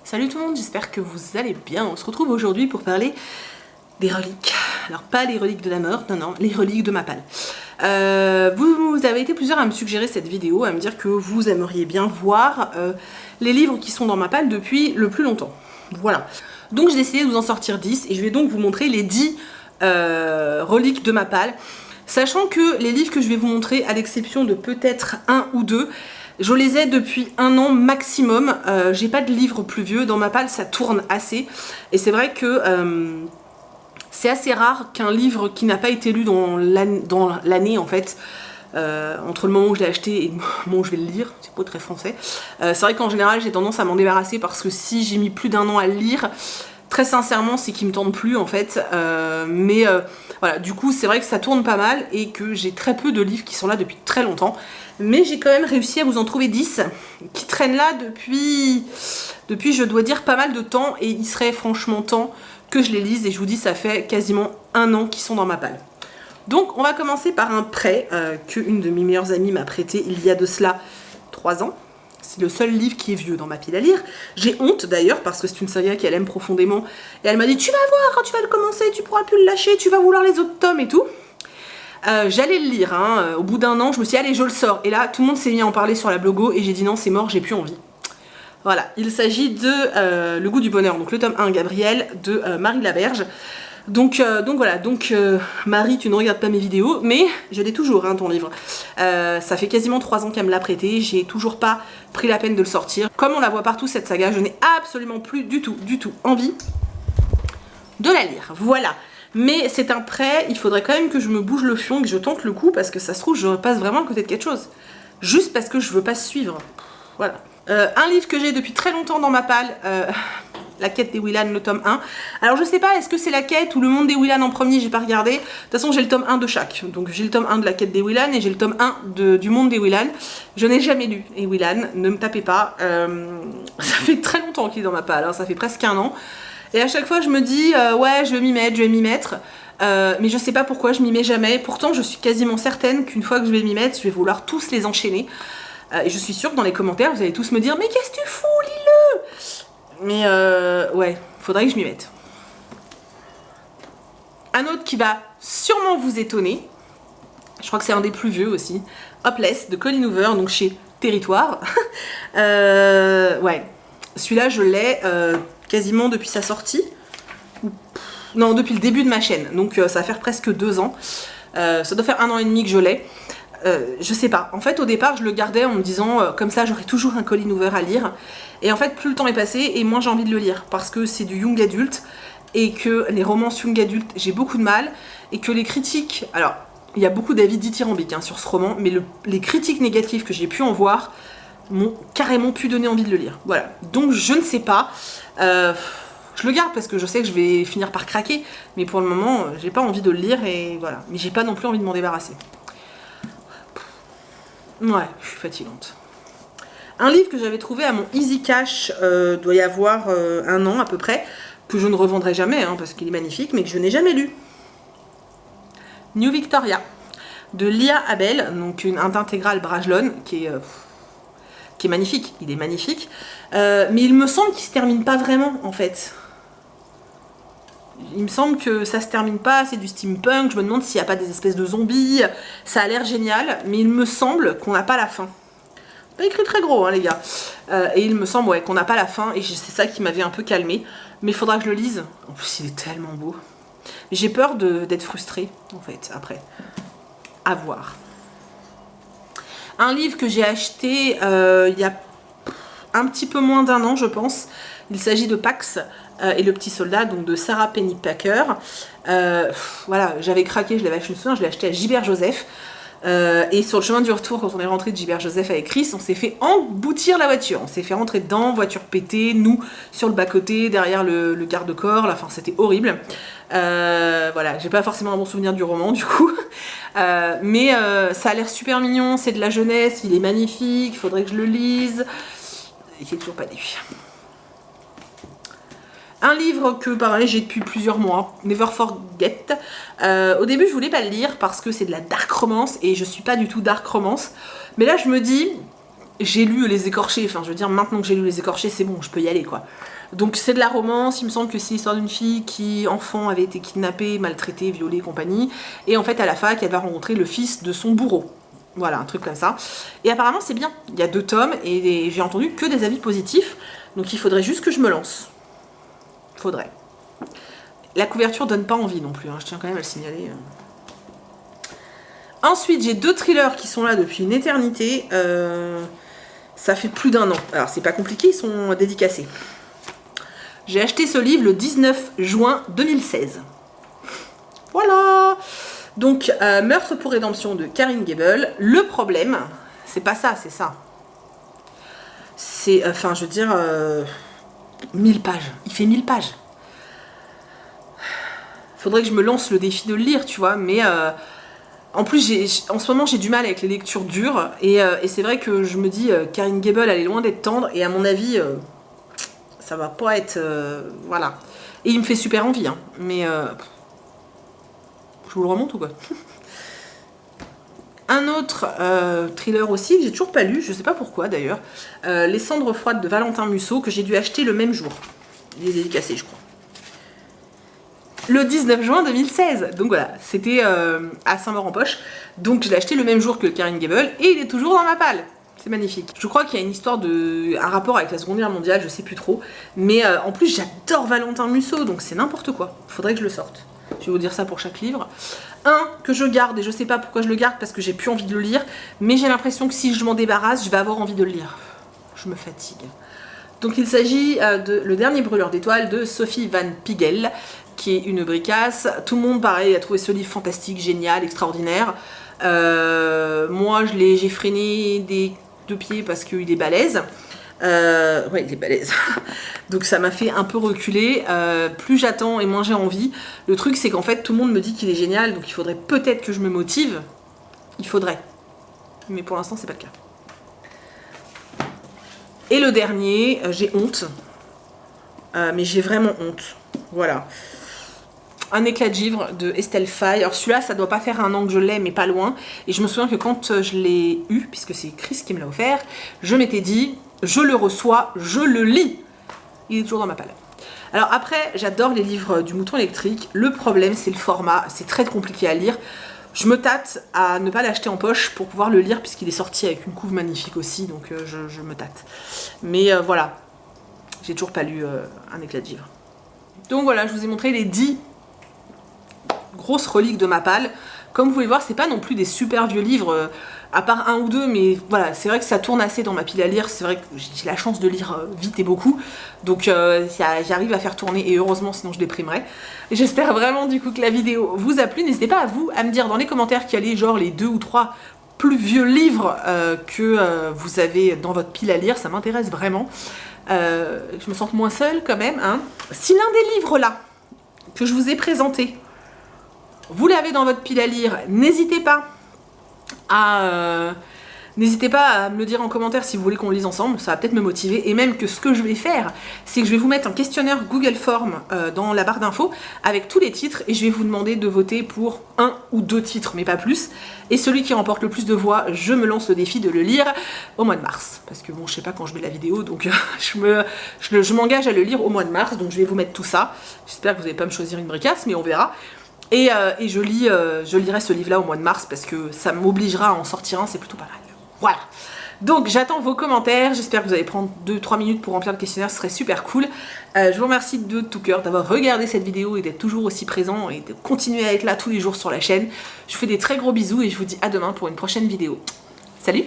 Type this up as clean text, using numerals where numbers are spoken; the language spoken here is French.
Salut tout le monde, j'espère que vous allez bien. On se retrouve aujourd'hui pour parler des reliques. Alors pas les reliques de la mort, non, les reliques de Mappal. Vous avez été plusieurs à me suggérer cette vidéo, à me dire que vous aimeriez bien voir les livres qui sont dans Mappal depuis le plus longtemps. Voilà. Donc j'ai décidé de vous en sortir 10 et je vais donc vous montrer les 10 reliques de Mappal. Sachant que les livres que je vais vous montrer, à l'exception de peut-être un ou deux, je les ai depuis 1 an maximum. J'ai pas de livres plus vieux. Dans Mappal, ça tourne assez. Et c'est vrai que c'est assez rare qu'un livre qui n'a pas été lu dans l'année, en fait, entre le moment où je l'ai acheté et le moment où je vais le lire, c'est pas très français. C'est vrai qu'en général, j'ai tendance à m'en débarrasser parce que si j'ai mis plus d'1 an à le lire, très sincèrement, c'est qu'il me tente plus, en fait. Voilà, du coup, c'est vrai que ça tourne pas mal et que j'ai très peu de livres qui sont là depuis très longtemps. Mais j'ai quand même réussi à vous en trouver 10 qui traînent là depuis, je dois dire, pas mal de temps. Et il serait franchement temps que je les lise. Et je vous dis, ça fait quasiment 1 an qu'ils sont dans Mappal. Donc, on va commencer par un prêt qu'une de mes meilleures amies m'a prêté il y a de cela 3 ans. C'est le seul livre qui est vieux dans ma pile à lire. J'ai honte d'ailleurs parce que c'est une saga qu'elle aime profondément. Et elle m'a dit, tu vas voir, quand tu vas le commencer, tu pourras plus le lâcher, tu vas vouloir les autres tomes et tout. J'allais le lire, hein. Au bout d'1 an, je me suis dit, allez, je le sors. Et là, tout le monde s'est mis à en parler sur la blogo et j'ai dit non, c'est mort, j'ai plus envie. Voilà, il s'agit de Le goût du bonheur, donc le tome 1, Gabriel, de Marie Laberge. Donc voilà, Marie, tu ne regardes pas mes vidéos, mais je l'ai toujours, hein, ton livre. Ça fait quasiment 3 ans qu'elle me l'a prêté, j'ai toujours pas pris la peine de le sortir. Comme on la voit partout cette saga, je n'ai absolument plus du tout envie de la lire. Voilà. Mais c'est un prêt, il faudrait quand même que je me bouge le fion, que je tente le coup, parce que ça se trouve, je passe vraiment à côté de quelque chose. Juste parce que je veux pas suivre. Voilà. Un livre que j'ai depuis très longtemps dans Mappal, La quête des Willan, le tome 1. Alors je sais pas, est-ce que c'est la quête ou le monde des Willan en premier, j'ai pas regardé. De toute façon, j'ai le tome 1 de chaque. Donc j'ai le tome 1 de la quête des Willan et j'ai le tome 1 du monde des Willan. Je n'ai jamais lu les Willan, ne me tapez pas. Ça fait très longtemps qu'il est dans Mappal, hein, ça fait presque 1 an. Et à chaque fois, je me dis, ouais, je vais m'y mettre, mais je sais pas pourquoi je m'y mets jamais. Pourtant, je suis quasiment certaine qu'une fois que je vais m'y mettre, je vais vouloir tous les enchaîner. Et je suis sûre que dans les commentaires, vous allez tous me dire, mais qu'est-ce que tu fous, lis-le! Mais ouais, faudrait que je m'y mette. Un autre qui va sûrement vous étonner, je crois que c'est un des plus vieux aussi, Hopeless, de Colleen Hoover, donc chez Territoire. Ouais, celui-là, je l'ai... quasiment depuis sa sortie, non, depuis le début de ma chaîne, donc ça va faire presque 2 ans, ça doit faire 1 an et demi que je l'ai, je sais pas, en fait au départ je le gardais en me disant comme ça j'aurai toujours un Colleen Hoover à lire, et en fait plus le temps est passé et moins j'ai envie de le lire, parce que c'est du young adulte, et que les romances young adulte j'ai beaucoup de mal, et que les critiques, alors il y a beaucoup d'avis dithyrambiques hein, sur ce roman, mais les critiques négatives que j'ai pu en voir, m'ont carrément pu donner envie de le lire. Voilà, donc je ne sais pas. Je le garde parce que je sais que je vais finir par craquer, mais pour le moment, j'ai pas envie de le lire et voilà. Mais j'ai pas non plus envie de m'en débarrasser. Ouais, je suis fatigante. Un livre que j'avais trouvé à mon Easy Cash, doit y avoir 1 an à peu près, que je ne revendrai jamais hein, parce qu'il est magnifique, mais que je n'ai jamais lu. New Victoria, de Lia Abel, donc une intégrale Brajlon, qui est magnifique, il est magnifique, mais il me semble qu'il se termine pas vraiment en fait. Il me semble que ça se termine pas, c'est du steampunk, je me demande s'il n'y a pas des espèces de zombies, ça a l'air génial, mais il me semble qu'on n'a pas la fin. Pas écrit très gros hein les gars, et il me semble ouais, qu'on n'a pas la fin, et c'est ça qui m'avait un peu calmé, mais il faudra que je le lise, en plus il est tellement beau. J'ai peur d'être frustrée en fait, après, à voir. Un livre que j'ai acheté il y a un petit peu moins d'1 an, je pense. Il s'agit de Pax et le petit soldat, donc de Sarah Pennypacker. Voilà, j'avais craqué, je l'avais acheté, je l'ai acheté à Gilbert Joseph. Et sur le chemin du retour, quand on est rentré de Gilbert Joseph avec Chris, on s'est fait emboutir la voiture. On s'est fait rentrer dedans, voiture pétée, nous sur le bas-côté, derrière le garde-corps. Enfin, c'était horrible. Voilà, j'ai pas forcément un bon souvenir du roman du coup. Mais ça a l'air super mignon, c'est de la jeunesse, il est magnifique, il faudrait que je le lise. Il est toujours pas lu. Un livre que pareil j'ai depuis plusieurs mois, Never Forget. Au début je voulais pas le lire parce que c'est de la dark romance et je suis pas du tout dark romance. Mais là je me dis, j'ai lu Les Écorchés, enfin je veux dire maintenant que j'ai lu Les Écorchés c'est bon, je peux y aller quoi. Donc c'est de la romance, il me semble que c'est l'histoire d'une fille qui, enfant, avait été kidnappée, maltraitée, violée, compagnie. Et en fait à la fac, elle va rencontrer le fils de son bourreau. Voilà, un truc comme ça. Et apparemment c'est bien, il y a 2 tomes et j'ai entendu que des avis positifs. Donc il faudrait juste que je me lance. Faudrait. La couverture donne pas envie non plus, hein, je tiens quand même à le signaler. Ensuite j'ai 2 thrillers qui sont là depuis une éternité. Ça fait plus d'1 an. Alors c'est pas compliqué, ils sont dédicacés. J'ai acheté ce livre le 19 juin 2016. Voilà. Donc, Meurtre pour rédemption de Karine Gable. Le problème, c'est pas ça, c'est ça. C'est, enfin, je veux dire, 1000 pages. Il fait 1000 pages. Faudrait que je me lance le défi de le lire, tu vois, mais... en plus, en ce moment, j'ai du mal avec les lectures dures. Et c'est vrai que je me dis, Karine Gable, elle est loin d'être tendre. Et à mon avis... ça va pas être... voilà. Et il me fait super envie, hein. Mais... je vous le remonte ou quoi? Un autre thriller aussi, que j'ai toujours pas lu, je sais pas pourquoi d'ailleurs. Les cendres froides de Valentin Musso, que j'ai dû acheter le même jour. Il est dédicacé, je crois. Le 19 juin 2016. Donc voilà, c'était à Saint-Maur-en-Poche. Donc je l'ai acheté le même jour que Karine Gable. Et il est toujours dans ma palle. C'est magnifique. Je crois qu'il y a une histoire de... un rapport avec la Seconde Guerre mondiale, je sais plus trop. Mais en plus, j'adore Valentin Musso, donc c'est n'importe quoi. Faudrait que je le sorte. Je vais vous dire ça pour chaque livre. Un que je garde, et je sais pas pourquoi je le garde, parce que j'ai plus envie de le lire. Mais j'ai l'impression que si je m'en débarrasse, je vais avoir envie de le lire. Je me fatigue. Donc il s'agit de Le Dernier Brûleur d'étoiles de Sophie Van Pigel, qui est une bricasse. Tout le monde, pareil, a trouvé ce livre fantastique, génial, extraordinaire. Moi, j'ai freiné des 2 pieds parce qu'il est balèze. Ouais, il est balèze. Donc ça m'a fait un peu reculer. Plus j'attends et moins j'ai envie. Le truc, c'est qu'en fait, tout le monde me dit qu'il est génial, donc il faudrait peut-être que je me motive. Il faudrait. Mais pour l'instant, c'est pas le cas. Et le dernier, j'ai honte. Mais j'ai vraiment honte. Voilà. Un éclat de givre de Estelle Faye. Alors celui-là, ça doit pas faire 1 an que je l'ai, mais pas loin. Et je me souviens que quand je l'ai eu, puisque c'est Chris qui me l'a offert, je m'étais dit, je le reçois, je le lis. Il est toujours dans ma palle. Alors après, j'adore les livres du Mouton électrique. Le problème, c'est le format. C'est très compliqué à lire. Je me tâte à ne pas l'acheter en poche pour pouvoir le lire, puisqu'il est sorti avec une couve magnifique aussi. Donc je me tâte. Mais voilà. J'ai toujours pas lu Un éclat de givre. Donc voilà, je vous ai montré les 10 grosses reliques de ma palle. Comme vous pouvez voir, c'est pas non plus des super vieux livres, à part 1 ou 2, mais voilà, c'est vrai que ça tourne assez dans ma pile à lire. C'est vrai que j'ai la chance de lire vite et beaucoup, donc j'arrive à faire tourner, et heureusement, sinon je déprimerais. J'espère vraiment du coup que la vidéo vous a plu. N'hésitez pas à me dire dans les commentaires quels est genre les 2 ou 3 plus vieux livres que vous avez dans votre pile à lire. Ça m'intéresse vraiment. Je me sens moins seule quand même, hein. Si l'un des livres là que je vous ai présenté, vous l'avez dans votre pile à lire, n'hésitez pas à me le dire en commentaire si vous voulez qu'on le lise ensemble, ça va peut-être me motiver. Et même que ce que je vais faire, c'est que je vais vous mettre un questionnaire Google Form dans la barre d'infos avec tous les titres, et je vais vous demander de voter pour 1 ou 2 titres, mais pas plus. Et celui qui remporte le plus de voix, je me lance le défi de le lire au mois de mars. Parce que bon, je sais pas quand je mets la vidéo, donc je m'engage à le lire au mois de mars, donc je vais vous mettre tout ça. J'espère que vous n'allez pas me choisir une bricasse, mais on verra. Et je lirai ce livre-là au mois de mars, parce que ça m'obligera à en sortir un, c'est plutôt pas mal. Voilà. Donc j'attends vos commentaires, j'espère que vous allez prendre 2-3 minutes pour remplir le questionnaire, ce serait super cool. Je vous remercie de tout cœur d'avoir regardé cette vidéo et d'être toujours aussi présent et de continuer à être là tous les jours sur la chaîne. Je vous fais des très gros bisous et je vous dis à demain pour une prochaine vidéo. Salut!